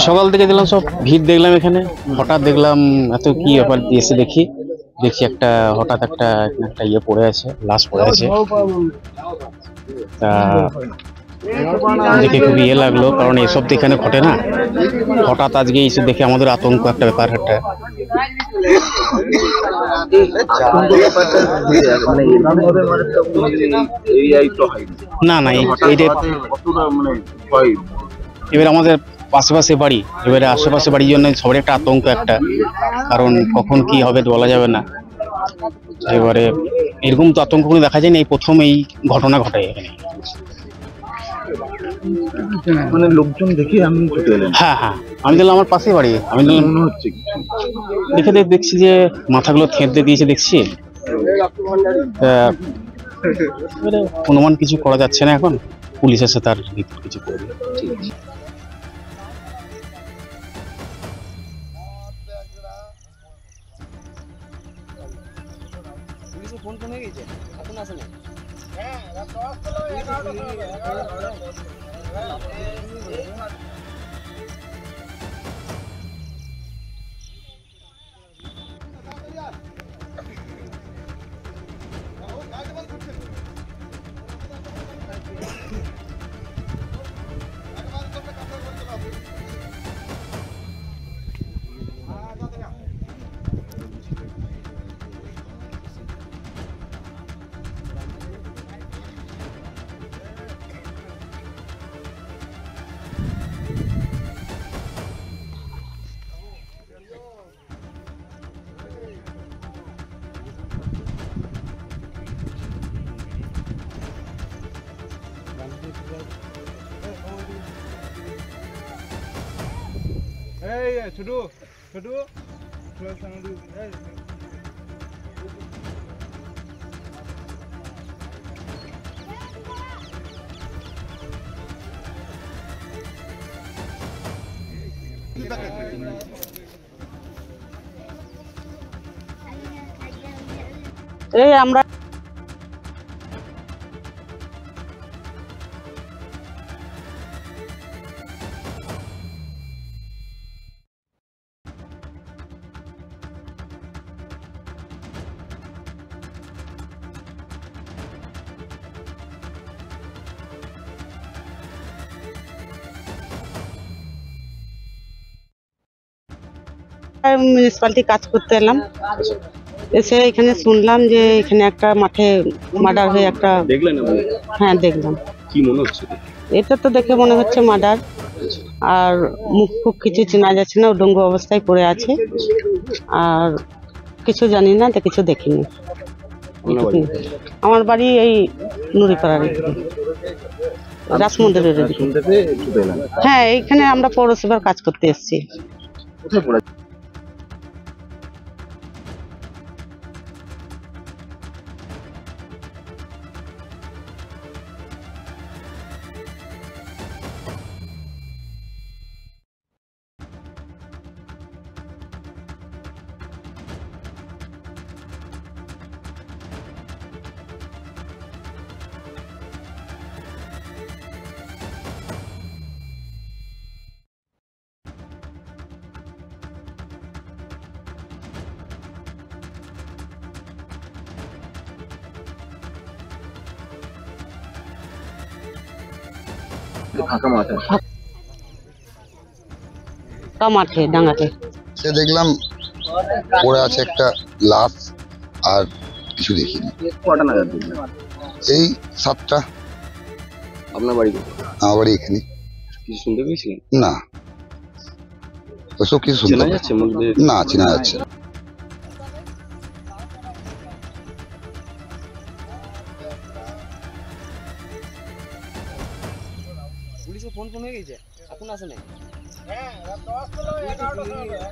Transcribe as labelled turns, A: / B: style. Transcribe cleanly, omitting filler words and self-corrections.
A: সকাল থেকে দেখলাম সব ভিড়, দেখলাম এখানে হঠাৎ দেখলাম এত কি ব্যাপার, এসে দেখি একটা হঠাৎ একটা ইয়ে পড়ে আছে, লাশ পড়ে আছে। তা দেখে খুব ইয়ে লাগলো, কারণ এসব তো এখানে ঘটে না। হঠাৎ আজকে এইসব দেখে আমাদের আতঙ্ক একটা ব্যাপার। একটা না না এবার আমাদের আশেপাশে বাড়ি, এবারে আশেপাশে বাড়ির জন্য সবার একটা আতঙ্ক একটা, কারণ কখন কি হবে বলা যাবে না। এবারে এরকম তো আতঙ্ক কোনো দেখা যায়নি, এই প্রথম এই ঘটনা ঘটে এখানে।
B: মানে লোকজন দেখি আমি ছুটে এলাম।
A: হ্যাঁ হ্যাঁ, আমি দেখলাম আমার পাশে বাড়ি, আমি মনে হচ্ছে দেখছি যে মাথাগুলো থেঁতলে দিয়েছে দেখছি। অনুমান কিছু করা যাচ্ছে না, এখন পুলিশ এসে তার কিছু করবে।
C: ফোন ফোন হয়ে গেছে, এখন আসে না।
D: ছোটু ছোটু
E: এই আমরা মিউনিসিপালিটি কাজ করতে এলাম, এসে এখানে শুনলাম যে এখানে একটা মাঠে মার্ডার হয়ে একটা।
A: দেখলেন?
E: হ্যাঁ দেখলাম।
A: কি মনে হচ্ছে?
E: এটা তো দেখে মনে হচ্ছে মার্ডার, আর মুখ ফুখ কিছু চেনা যাচ্ছে না, উলঙ্গ অবস্থায় পড়ে আছে, আর কিছু জানি না, কিছু দেখিনি। আমার বাড়ি এই নুরিপাড়ার রাসমন্দিরের। হ্যাঁ, এইখানে আমরা পৌরসভার কাজ করতে এসেছি। মাঠে ডাঙাতে
F: সে দেখলাম পড়ে আছে একটা লাশ, আর কিছু দেখিনি। এই 7টা।
A: আপনার বাড়ি?
F: আমার বাড়ি এখানে।
A: কিছু শুনতে পেয়েছিলেন?
F: না, ওসব কিছু শুনতে যাচ্ছে না, চেনা যাচ্ছে।
C: পুলিশে ফোন ফোন হয়ে গেছে, এখন আসে না।